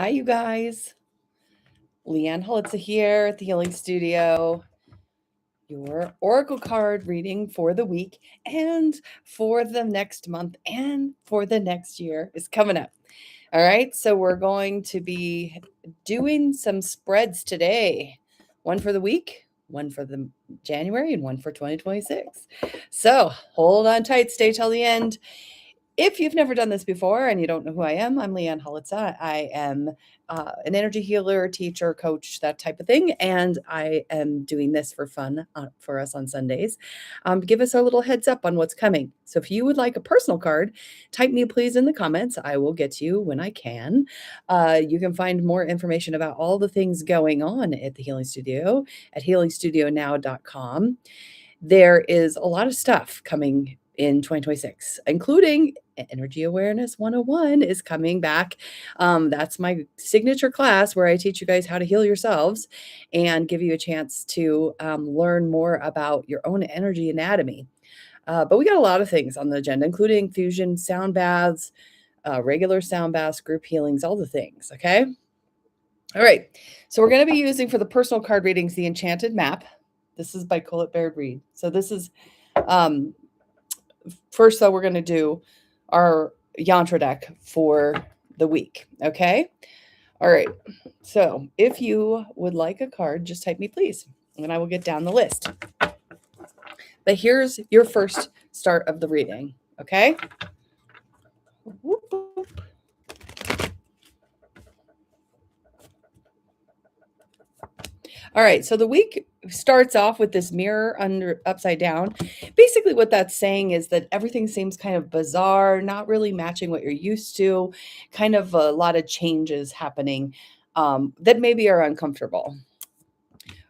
Hi, you guys. Leanne Holitza here at the Healing Studio. Your Oracle card reading for the week and for the next month and for the next year is coming up. All right, so we're going to be doing some spreads today. One for the week, one for the January, and one for 2026. So hold on tight, stay till the end. If you've never done this before and you don't know who I am, I'm Leanne Holitza. I am an energy healer, teacher, coach, that type of thing. And I am doing this for fun for us on Sundays. Give us a little heads up on what's coming. So if you would like a personal card, type me please in the comments. I will get to you when I can. You can find more information about all the things going on at the Healing Studio at healingstudionow.com. There is a lot of stuff coming in 2026, including Energy Awareness 101 is coming back. That's my signature class where I teach you guys how to heal yourselves and give you a chance to learn more about your own energy anatomy. But we got a lot of things on the agenda, including fusion sound baths, regular sound baths, group healings, all the things, okay? All right, so we're going to be using for the personal card readings the Enchanted Map. This is by Colette Baird Reed. So this is first, though, we're going to do our yantra deck for the week, okay? All right, so if you would like a card, just type me, please, and I will get down the list. But here's your first start of the reading, okay? Whoop, whoop. All right, so the week starts off with this mirror upside down. Basically, what that's saying is that everything seems kind of bizarre, not really matching what you're used to, kind of a lot of changes happening that maybe are uncomfortable.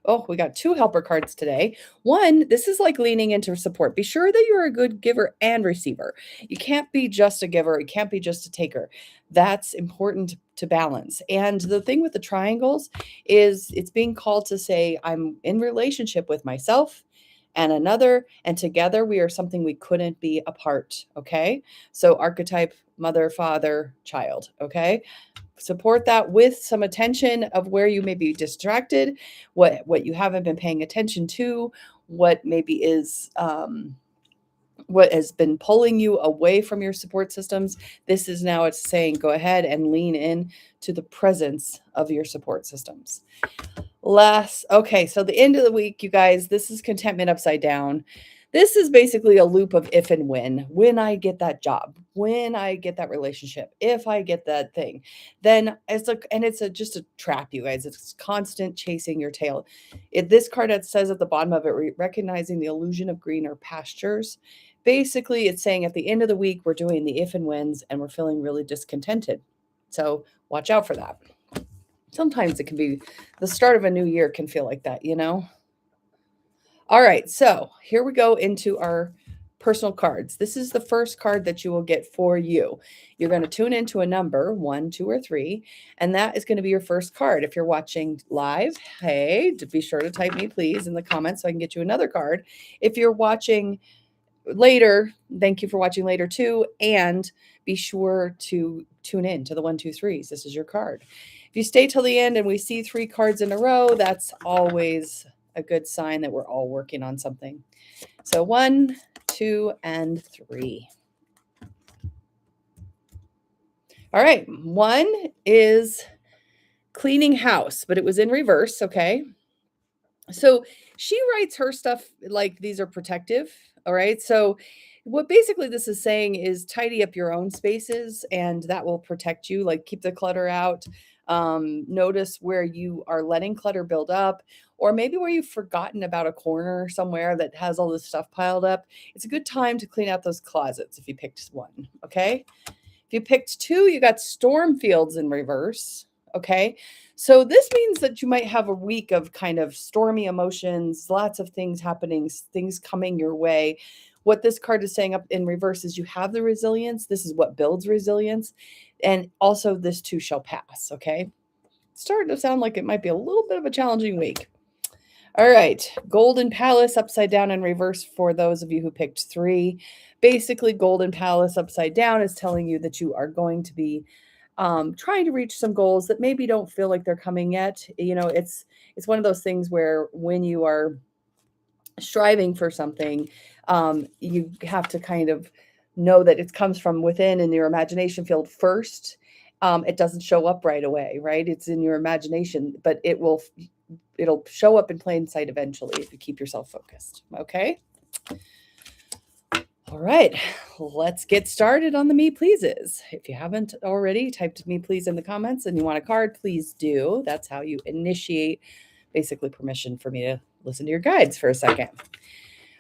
Oh, we got two helper cards today. One, this is like leaning into support. Be sure that you're a good giver and receiver. You can't be just a giver. You can't be just a taker. That's important to balance. And the thing with the triangles is it's being called to say, I'm in relationship with myself and another, and together we are something we couldn't be apart. Okay. So archetype, mother, father, child. Okay. Support that with some attention of where you may be distracted, what you haven't been paying attention to, what maybe is what has been pulling you away from your support systems. This is now it's saying go ahead and lean in to the presence of your support systems. Okay, so the end of the week, you guys, this is contentment upside down. This is basically a loop of if and when I get that job, when I get that relationship, if I get that thing, then it's just a trap, you guys. It's constant chasing your tail. This card that says at the bottom of it, recognizing the illusion of greener pastures. Basically, it's saying at the end of the week, we're doing the if and whens and we're feeling really discontented. So watch out for that. Sometimes it can be the start of a new year can feel like that, you know? All right, so here we go into our personal cards. This is the first card that you will get for you. You're going to tune into a number, 1, 2, or 3, and that is going to be your first card. If you're watching live, hey, be sure to type me, please, in the comments so I can get you another card. If you're watching later, thank you for watching later too, and be sure to tune in to the 1, 2, 3s. This is your card. If you stay till the end and we see 3 cards in a row, that's always a good sign that we're all working on something. So 1, 2, and 3. All right, 1 is cleaning house, but it was in reverse, okay? So she writes her stuff like these are protective, all right? So what basically this is saying is tidy up your own spaces and that will protect you, like keep the clutter out. Notice where you are letting clutter build up, or maybe where you've forgotten about a corner somewhere that has all this stuff piled up. It's a good time to clean out those closets if you picked 1, okay? If you picked 2, you got storm fields in reverse, okay? So this means that you might have a week of kind of stormy emotions, lots of things happening, things coming your way. What this card is saying up in reverse is you have the resilience. This is what builds resilience. And also this too shall pass, okay? It's starting to sound like it might be a little bit of a challenging week. All right, Golden Palace upside down in reverse for those of you who picked 3. Basically, Golden Palace upside down is telling you that you are going to be trying to reach some goals that maybe don't feel like they're coming yet. It's one of those things where when you are striving for something, you have to kind of know that it comes from within in your imagination field first. It doesn't show up right away, right? It's in your imagination, but it'll show up in plain sight eventually if you keep yourself focused. Okay. All right, let's get started on the me pleases. If you haven't already typed me please in the comments and you want a card, please do. That's how you initiate basically permission for me to listen to your guides for a second.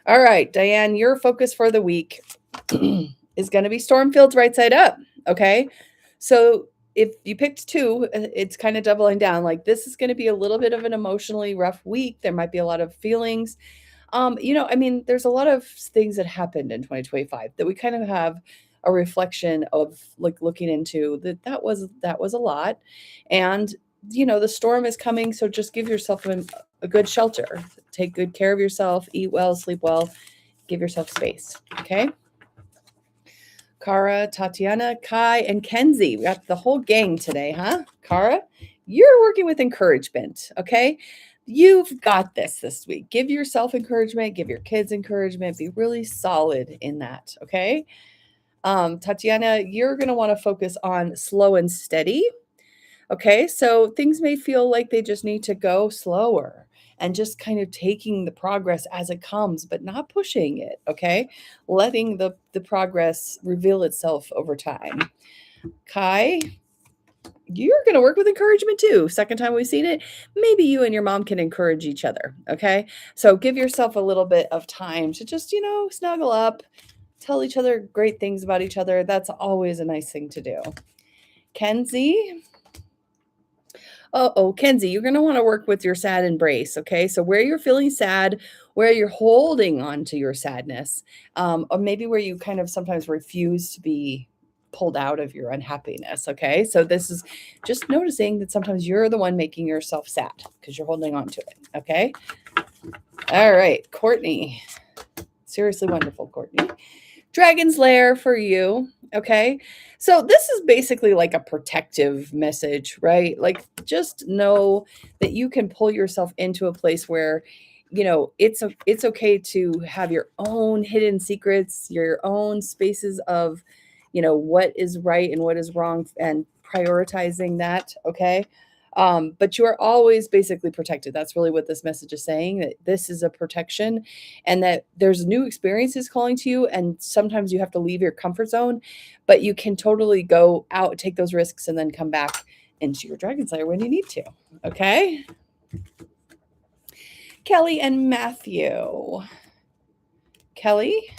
All right, Diane, your focus for the week is going to be storm fields right side up. Okay. So if you picked two, it's kind of doubling down. Like, this is going to be a little bit of an emotionally rough week. There might be a lot of feelings. There's a lot of things that happened in 2025 that we kind of have a reflection of, like, looking into that was a lot. And, the storm is coming. So just give yourself a good shelter, take good care of yourself, eat well, sleep well, give yourself space. Okay. Kara, Tatiana, Kai, and Kenzie. We got the whole gang today, huh? Kara, you're working with encouragement. Okay. You've got this week. Give yourself encouragement, give your kids encouragement, be really solid in that. Okay. Tatiana, you're going to want to focus on slow and steady. Okay. So things may feel like they just need to go slower and just kind of taking the progress as it comes, but not pushing it. Okay. Letting the progress reveal itself over time. Kai, you're going to work with encouragement too. Second time we've seen it, maybe you and your mom can encourage each other. Okay. So give yourself a little bit of time to just, snuggle up, tell each other great things about each other. That's always a nice thing to do. Kenzie. Kenzie, you're going to want to work with your sad embrace. Okay. So where you're feeling sad, where you're holding on to your sadness, or maybe where you kind of sometimes refuse to be pulled out of your unhappiness. Okay. So this is just noticing that sometimes you're the one making yourself sad because you're holding on to it. Okay. All right. Courtney. Seriously wonderful, Courtney. Dragon's Lair for you. Okay. So this is basically like a protective message, right? Like, just know that you can pull yourself into a place where, it's okay to have your own hidden secrets, your own spaces of, what is right and what is wrong, and prioritizing that. Okay. But you are always basically protected. That's really what this message is saying, that this is a protection and that there's new experiences calling to you. And sometimes you have to leave your comfort zone, but you can totally go out, take those risks, and then come back into your Dragon's Lair when you need to. Okay. Kelly and Matthew. Kelly,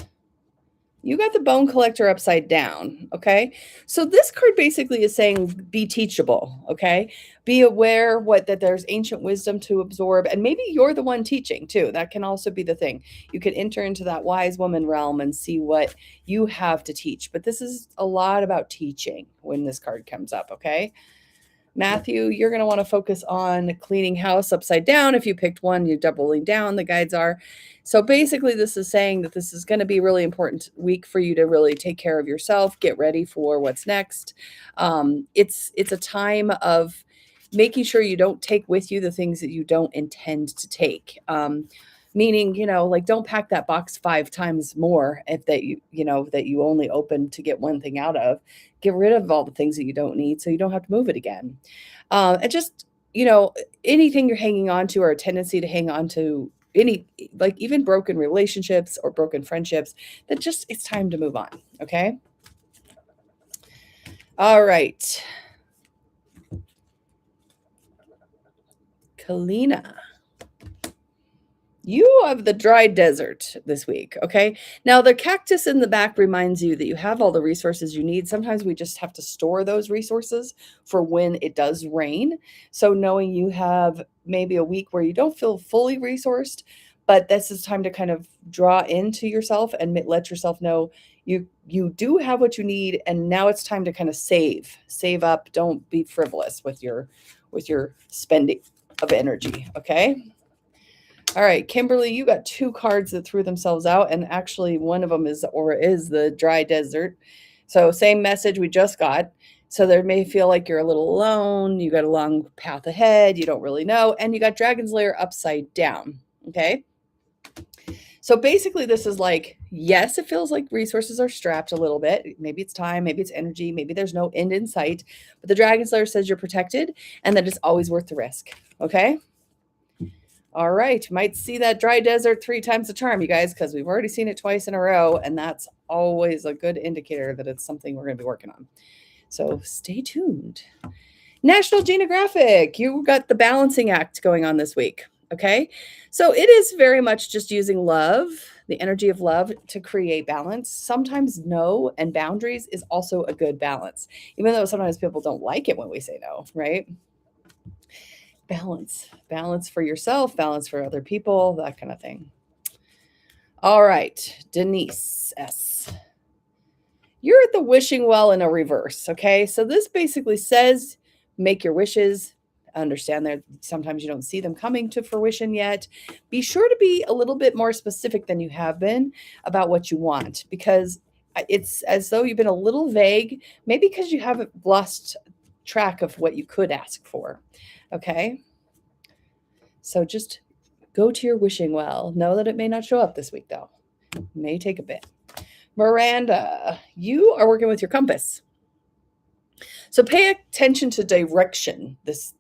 you got the bone collector upside down. Okay. So this card basically is saying be teachable. Okay. Be aware that there's ancient wisdom to absorb. And maybe you're the one teaching too. That can also be the thing. You can enter into that wise woman realm and see what you have to teach. But this is a lot about teaching when this card comes up. Okay. Matthew, you're going to want to focus on cleaning house upside down. If you picked one, you're doubling down, the guides are. So basically, this is saying that this is going to be a really important week for you to really take care of yourself, get ready for what's next. It's a time of making sure you don't take with you the things that you don't intend to take. Meaning, like, don't pack that box 5 times more that you only open to get one thing out of. Get rid of all the things that you don't need so you don't have to move it again. And just, anything you're hanging on to, or a tendency to hang on to, even broken relationships or broken friendships, that just, it's time to move on. Okay. All right. Kalina. You have the dry desert this week. Okay. Now, the cactus in the back reminds you that you have all the resources you need. Sometimes we just have to store those resources for when it does rain. So knowing you have maybe a week where you don't feel fully resourced, but this is time to kind of draw into yourself and let yourself know you do have what you need. And now it's time to kind of save up. Don't be frivolous with your spending of energy. Okay. All right, Kimberly, you got 2 cards that threw themselves out, and actually one of them is the dry desert. So same message we just got. So there may feel like you're a little alone. You got a long path ahead. You don't really know. And you got Dragon's Lair upside down. Okay. So basically, this is like, yes, it feels like resources are strapped a little bit. Maybe it's time, maybe it's energy, maybe there's no end in sight. But the Dragon's Lair says you're protected and that it's always worth the risk. Okay. All right. Might see that dry desert 3 times the charm, you guys, because we've already seen it twice in a row. And that's always a good indicator that it's something we're going to be working on. So stay tuned. National Geographic, you got the balancing act going on this week. Okay. So it is very much just using love, the energy of love to create balance. Sometimes no and boundaries is also a good balance, even though sometimes people don't like it when we say no, right? Balance for yourself, balance for other people, that kind of thing. All right. Denise S. You're at the wishing well in a reverse. Okay. So this basically says make your wishes. Understand that sometimes you don't see them coming to fruition yet. Be sure to be a little bit more specific than you have been about what you want, because it's as though you've been a little vague, maybe because you haven't lost track of what you could ask for. Okay. So just go to your wishing well. Know that it may not show up this week, though. It may take a bit. Miranda, you are working with your compass. So pay attention to direction this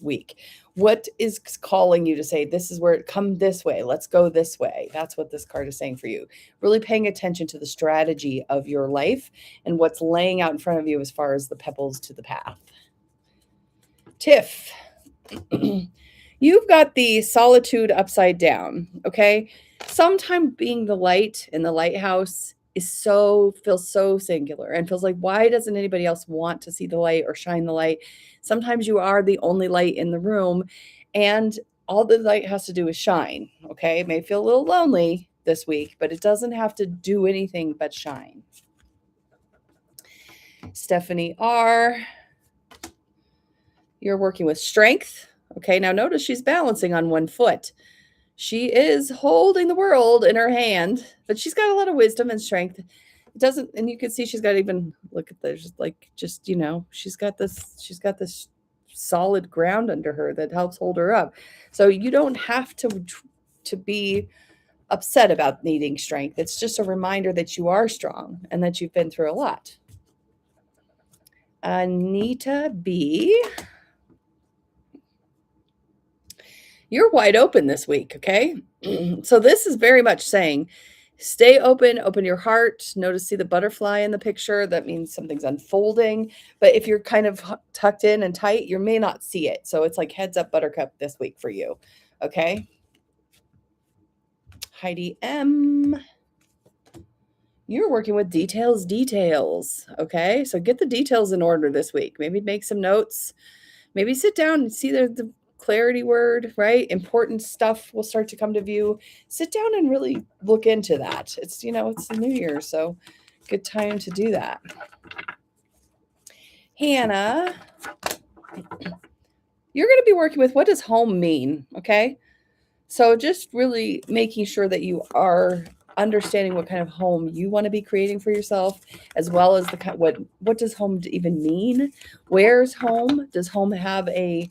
week. What is calling you to say, this is where it come this way. Let's go this way. That's what this card is saying for you. Really paying attention to the strategy of your life and what's laying out in front of you as far as the pebbles to the path. Tiff, you've got the solitude upside down. Okay. Sometimes being the light in the lighthouse feels so singular and feels like, why doesn't anybody else want to see the light or shine the light? Sometimes you are the only light in the room and all the light has to do is shine. Okay. It may feel a little lonely this week, but it doesn't have to do anything but shine. Stephanie R. You're working with strength. Okay. Now notice she's balancing on one foot. She is holding the world in her hand, but she's got a lot of wisdom and strength. It doesn't, and you can see she's got even, look at this, like, just, she's got this solid ground under her that helps hold her up. So you don't have to be upset about needing strength. It's just a reminder that you are strong and that you've been through a lot. Anita B. You're wide open this week, okay? So this is very much saying, stay open, open your heart. See the butterfly in the picture. That means something's unfolding. But if you're kind of tucked in and tight, you may not see it. So it's like heads up buttercup this week for you, okay? Heidi M. You're working with details, okay? So get the details in order this week. Maybe make some notes. Maybe sit down and see the clarity word, right? Important stuff will start to come to view. Sit down and really look into that. It's, it's the new year, so good time to do that. Hannah, you're going to be working with, what does home mean? Okay. So just really making sure that you are understanding what kind of home you want to be creating for yourself, as well as what does home even mean? Where's home? Does home have a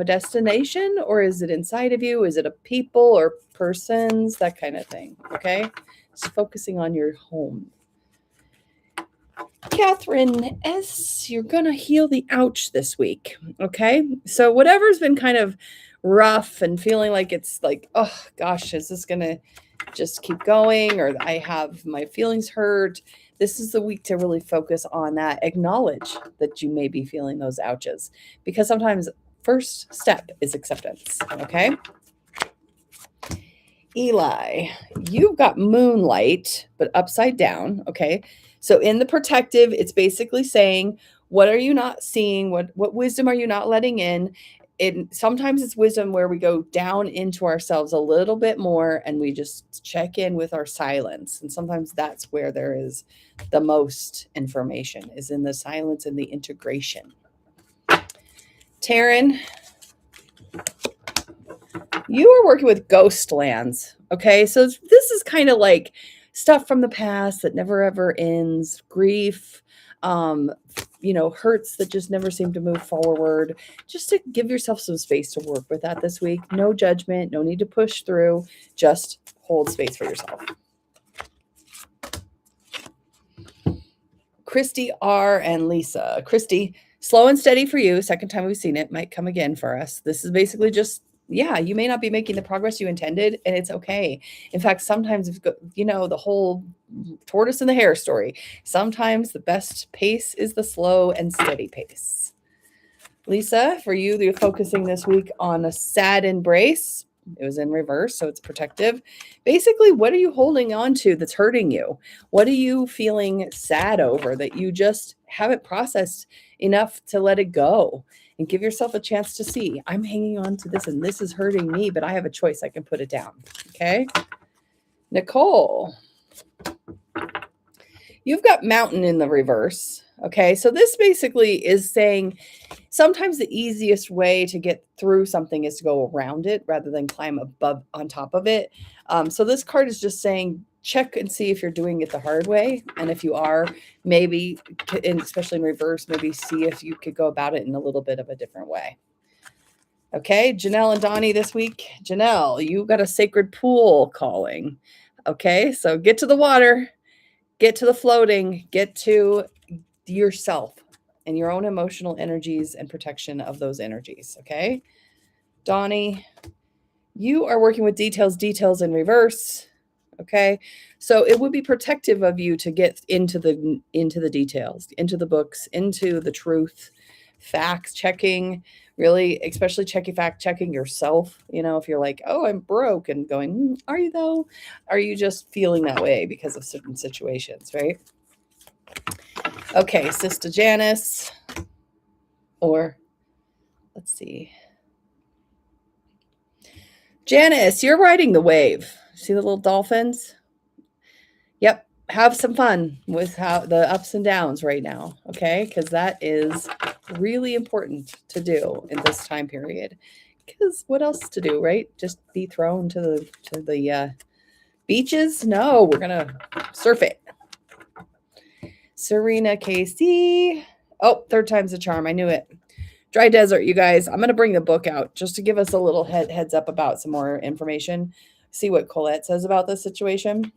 destination, or is it inside of you? Is it a people or persons? That kind of thing. Okay. Just focusing on your home. Catherine S., you're going to heal the ouch this week. Okay. So whatever's been kind of rough and feeling like it's like, oh gosh, is this going to just keep going? Or I have my feelings hurt. This is the week to really focus on that. Acknowledge that you may be feeling those ouches, because sometimes first step is acceptance. Okay. Eli, you've got moonlight, but upside down. Okay. So in the protective, it's basically saying, what are you not seeing? What wisdom are you not letting in? Sometimes it's wisdom where we go down into ourselves a little bit more and we just check in with our silence. And sometimes that's where there is the most information, is in the silence and the integration. Taryn, you are working with ghost lands. Okay. So this is kind of like stuff from the past that never ever ends, grief, um, hurts that just never seem to move forward. Just to give yourself some space to work with that this week. No judgment, no need to push through, just hold space for yourself. Christy R. and Lisa. Christy, slow and steady for you. Second time we've seen it, might come again for us. This is basically just, you may not be making the progress you intended, and it's okay. In fact, sometimes, the whole tortoise and the hare story, sometimes the best pace is the slow and steady pace. Lisa, for you, you're focusing this week on a sad embrace. It was in reverse, so it's protective. Basically, what are you holding on to that's hurting you? What are you feeling sad over that you just haven't processed enough to let it go? And give yourself a chance to see, I'm hanging on to this and this is hurting me, but I have a choice. I can put it down. Okay. Nicole, you've got mountain in the reverse. Okay. So this basically is saying sometimes the easiest way to get through something is to go around it rather than climb above on top of it. So this card is just saying, check and see if you're doing it the hard way. And if you are, maybe, and especially in reverse, maybe see if you could go about it in a little bit of a different way. Okay, Janelle and Donnie this week. Janelle, you got a sacred pool calling. Okay, so get to the water, get to the floating, get to yourself and your own emotional energies and protection of those energies. Okay, Donnie, you are working with details in reverse. Okay, so it would be protective of you to get into the details, into the books, into the truth, facts checking, really, especially fact checking yourself. If you're like, oh, I'm broke, and going, are you though? Are you just feeling that way because of certain situations, right? Okay, Sister Janice, or let's see. Janice, you're riding the wave. See the little dolphins? Yep. Have some fun with how the ups and downs right now, okay? Because that is really important to do in this time period. Because what else to do, right? Just be thrown to the beaches? No, we're gonna surf it. Serena Casey. Oh, third time's a charm. I knew it. Dry Desert, you guys. I'm going to bring the book out just to give us a little heads up about some more information. See what Colette says about this situation.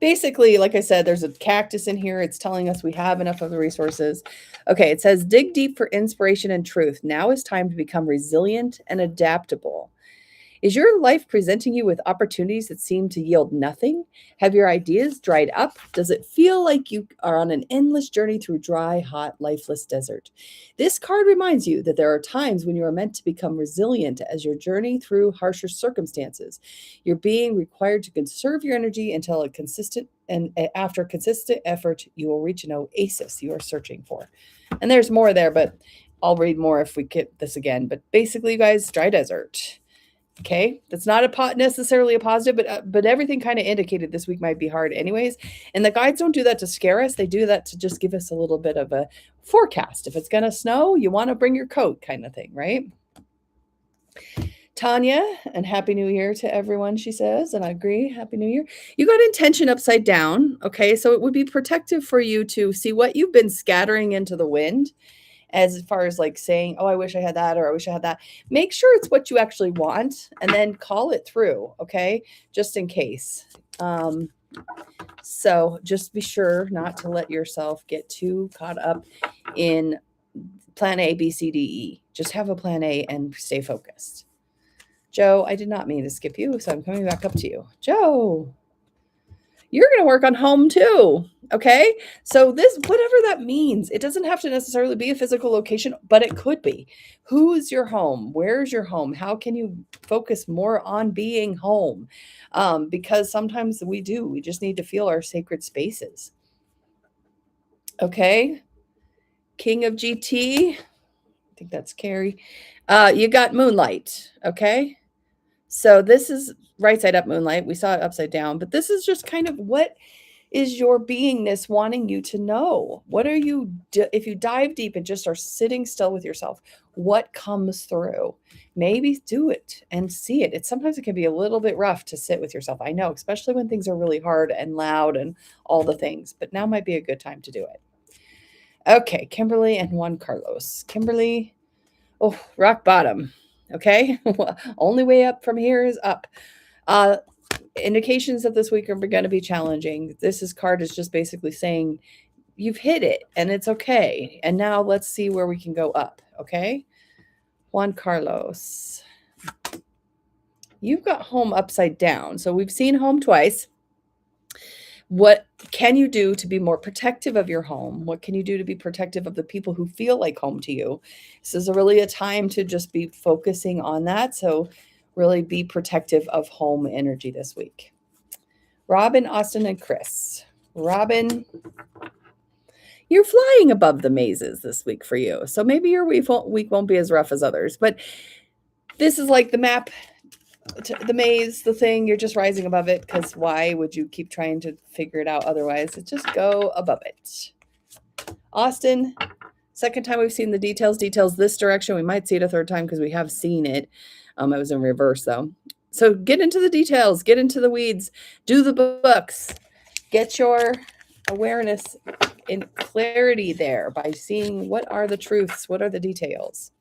Basically, like I said, there's a cactus in here. It's telling us we have enough of the resources. Okay, it says, dig deep for inspiration and truth. Now is time to become resilient and adaptable. Is your life presenting you with opportunities that seem to yield nothing? Have your ideas dried up? Does it feel like you are on an endless journey through dry, hot, lifeless desert? This card reminds you that there are times when you are meant to become resilient as you journey through harsher circumstances. You're being required to conserve your energy until after consistent effort, you will reach an oasis you are searching for. And there's more there, but I'll read more if we get this again. But basically, you guys, dry desert. Okay, that's not necessarily a positive, but everything kind of indicated this week might be hard anyways. And the guides don't do that to scare us. They do that to just give us a little bit of a forecast. If it's going to snow, you want to bring your coat kind of thing, right? Tanya, and Happy New Year to everyone, she says, and I agree. Happy New Year. You got intention upside down. Okay, so it would be protective for you to see what you've been scattering into the wind. As far as like saying, oh, I wish I had that, or I wish I had that. Make sure it's what you actually want and then call it through, okay? Just in case. So just be sure not to let yourself get too caught up in plan A, B, C, D, E. Just have a plan A and stay focused. Joe, I did not mean to skip you, so I'm coming back up to you. Joe, you're going to work on home too. Okay. So this, whatever that means, it doesn't have to necessarily be a physical location, but it could be. Who's your home? Where's your home? How can you focus more on being home? Because sometimes we just need to feel our sacred spaces. Okay. King of GT. I think that's Carrie. You got Moonlight. Okay. So this is right side up Moonlight. We saw it upside down, but this is just kind of what is your beingness wanting you to know? What are you, if you dive deep and just are sitting still with yourself, what comes through? Maybe do it and see it. Sometimes it can be a little bit rough to sit with yourself. I know, especially when things are really hard and loud and all the things, but now might be a good time to do it. Okay, Kimberly and Juan Carlos. Kimberly, oh, rock bottom. Okay, only way up from here is up. Indications that this week are going to be challenging. Card is just basically saying you've hit it and it's okay. And now let's see where we can go up. Okay, Juan Carlos, you've got home upside down. So we've seen home twice. What can you do to be more protective of your home? What can you do to be protective of the people who feel like home to you? This is really a time to just be focusing on that. So really be protective of home energy this week. Robin, Austin, and Chris. Robin, you're flying above the mazes this week for you. So maybe your week won't be as rough as others. But this is like the map, the maze, the thing. You're just rising above it, because why would you keep trying to figure it out otherwise? Just go above it. Austin, second time we've seen the details this direction. We might see it a third time because we have seen it. I was in reverse though. So get into the details, get into the weeds, do the books, get your awareness and clarity there by seeing what are the truths, what are the details.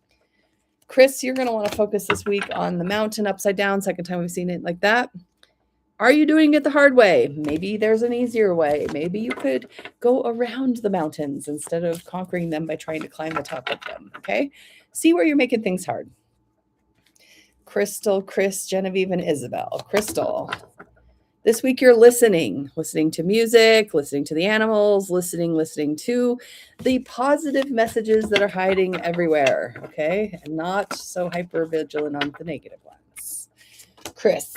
Chris, you're going to want to focus this week on the mountain upside down. Second time we've seen it like that. Are you doing it the hard way? Maybe there's an easier way. Maybe you could go around the mountains instead of conquering them by trying to climb the top of them. Okay. See where you're making things hard. Crystal, Chris, Genevieve, and Isabel. Crystal, this week you're listening to music, listening to the animals, listening to the positive messages that are hiding everywhere, okay? And not so hyper vigilant on the negative ones. Chris,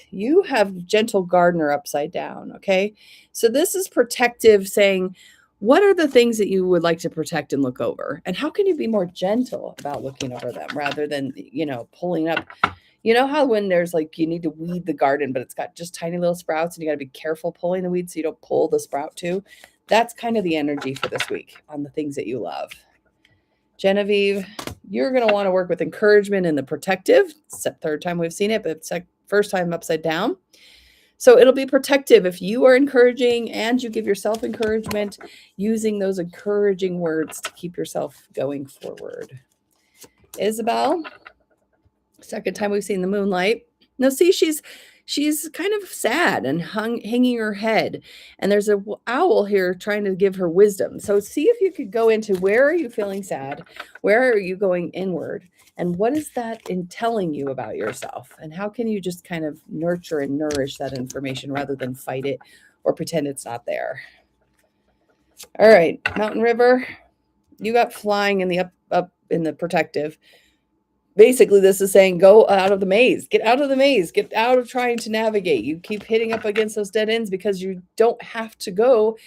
you have gentle gardener upside down, okay? So this is protective, saying, what are the things that you would like to protect and look over? And how can you be more gentle about looking over them rather than, pulling up? You know how when there's you need to weed the garden, but it's got just tiny little sprouts and you got to be careful pulling the weeds so you don't pull the sprout too? That's kind of the energy for this week on the things that you love. Genevieve, you're going to want to work with encouragement and the protective. It's the third time we've seen it, but it's the first time upside down. So it'll be protective if you are encouraging and you give yourself encouragement, using those encouraging words to keep yourself going forward. Isabel, second time we've seen the moonlight. Now, see, she's kind of sad and hanging her head. And there's an owl here trying to give her wisdom. So see if you could go into, where are you feeling sad? Where are you going inward? And what is that in telling you about yourself? And how can you just kind of nurture and nourish that information rather than fight it or pretend it's not there? All right, Mountain River, you got flying in the up in the protective. Basically, this is saying go out of the maze. Get out of the maze. Get out of trying to navigate. You keep hitting up against those dead ends because you don't have to go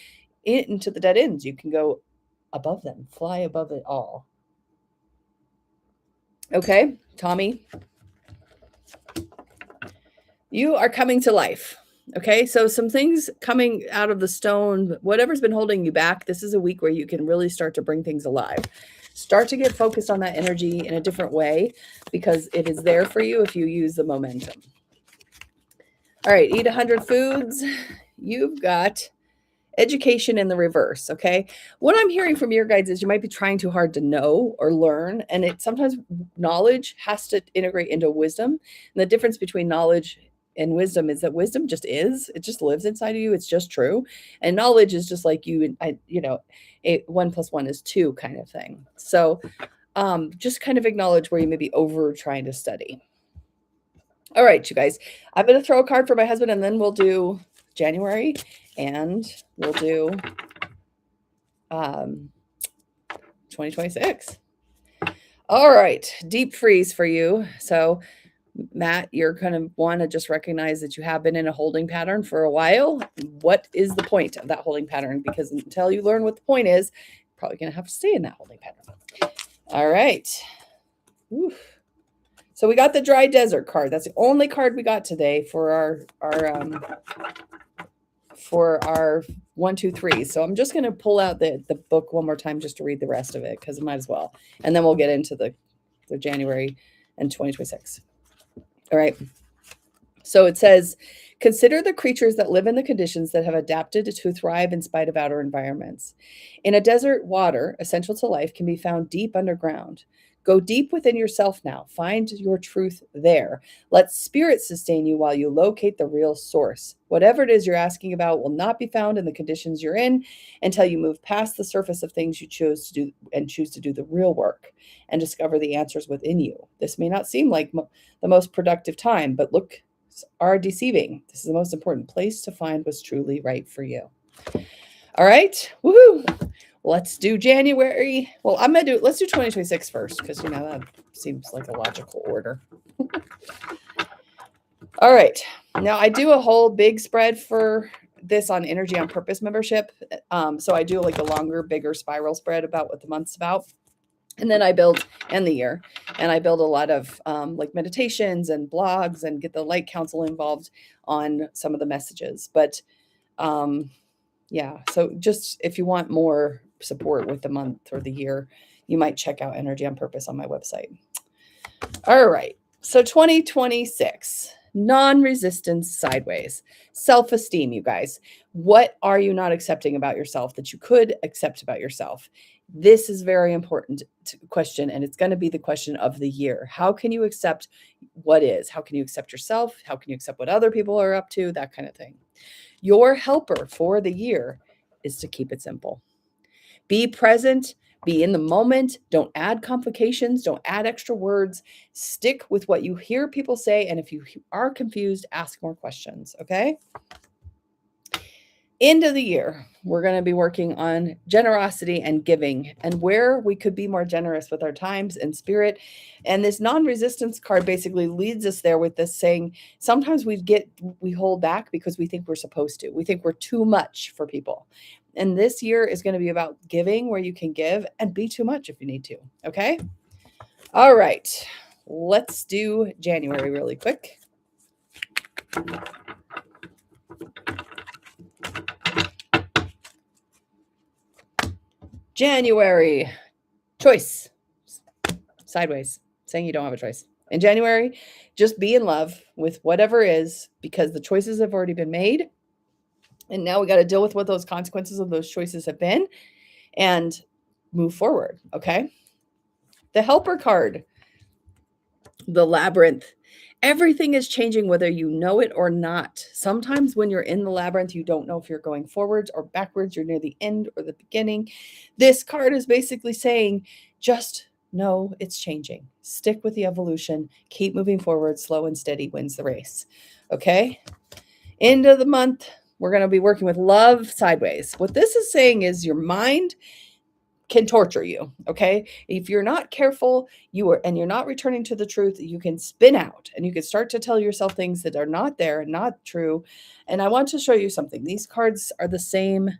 into the dead ends. You can go above them, fly above it all. Okay, Tommy, you are coming to life. Okay, so some things coming out of the stone, whatever's been holding you back, this is a week where you can really start to bring things alive. Start to get focused on that energy in a different way, because it is there for you if you use the momentum. All right, eat 100 foods. You've got education in the reverse, okay? What I'm hearing from your guides is you might be trying too hard to know or learn, and sometimes knowledge has to integrate into wisdom. And the difference between knowledge and wisdom is that wisdom just is. It just lives inside of you. It's just true. And knowledge is just like 1 + 1 is 2 kind of thing. So just kind of acknowledge where you may be over trying to study. All right, you guys, I'm going to throw a card for my husband, and then we'll do January, and we'll do 2026. All right, deep freeze for you. So Matt, you're going to want to just recognize that you have been in a holding pattern for a while. What is the point of that holding pattern? Because until you learn what the point is, you're probably going to have to stay in that holding pattern. All right. Oof. So we got the dry desert card. That's the only card we got today for our for our 1, 2, 3. So I'm just going to pull out the book one more time just to read the rest of it, because I might as well. And then we'll get into the January and 2026. All right. So it says, consider the creatures that live in the conditions that have adapted to thrive in spite of outer environments. In a desert, water, essential to life, can be found deep underground. Go deep within yourself now. Find your truth there. Let spirit sustain you while you locate the real source. Whatever it is you're asking about will not be found in the conditions you're in until you move past the surface of things you choose to do and choose to do the real work and discover the answers within you. This may not seem like the most productive time, but look, are deceiving. This is the most important place to find what's truly right for you. All right. Woohoo. Let's do January. Well, let's do 2026 first, because that seems like a logical order. All right. Now I do a whole big spread for this on Energy on Purpose membership. So I do like a longer, bigger spiral spread about what the month's about. And then I build, and the year, and I build a lot of like meditations and blogs and get the Light Council involved on some of the messages. But yeah, so just if you want more support with the month or the year, you might check out Energy on Purpose on my website. All right. So 2026, non-resistance sideways, self-esteem, you guys. What are you not accepting about yourself that you could accept about yourself? This is a very important question, and it's going to be the question of the year. How can you accept what is? How can you accept yourself? How can you accept what other people are up to? That kind of thing. Your helper for the year is to keep it simple. Be present, be in the moment. Don't add complications. Don't add extra words. Stick with what you hear people say. And if you are confused, ask more questions. Okay. End of the year, we're going to be working on generosity and giving and where we could be more generous with our times and spirit. And this non-resistance card basically leads us there with this saying, sometimes we hold back because we think we're supposed to. We think we're too much for people. And this year is going to be about giving where you can give and be too much if you need to. Okay. All right. Let's do January really quick. January, choice, sideways, saying you don't have a choice. In January, just be in love with whatever is, because the choices have already been made. And now we got to deal with what those consequences of those choices have been and move forward. Okay. The helper card, the labyrinth. Everything is changing whether you know it or not. Sometimes when you're in the labyrinth, you don't know if you're going forwards or backwards. You're near the end or the beginning. This card is basically saying, just know it's changing. Stick with the evolution. Keep moving forward. Slow and steady wins the race. Okay. End of the month, we're going to be working with love sideways. What this is saying is your mind can torture you. Okay. If you're not careful, you're not returning to the truth, you can spin out and you can start to tell yourself things that are not there and not true. And I want to show you something. These cards are the same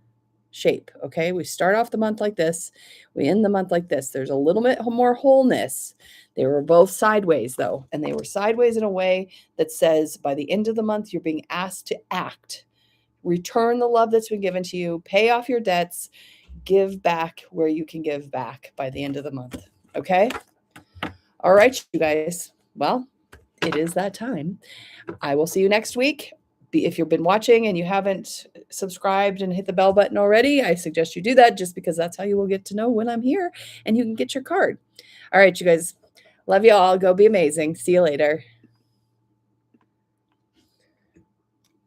shape. Okay. We start off the month like this. We end the month like this. There's a little bit more wholeness. They were both sideways though. And they were sideways in a way that says by the end of the month, you're being asked to act, return the love that's been given to you, pay off your debts, give back where you can give back by the end of the month. Okay. All right, you guys. Well, it is that time. I will see you next week. If you've been watching and you haven't subscribed and hit the bell button already, I suggest you do that, just because that's how you will get to know when I'm here and you can get your card. All right, you guys. Love you all. Go be amazing. See you later.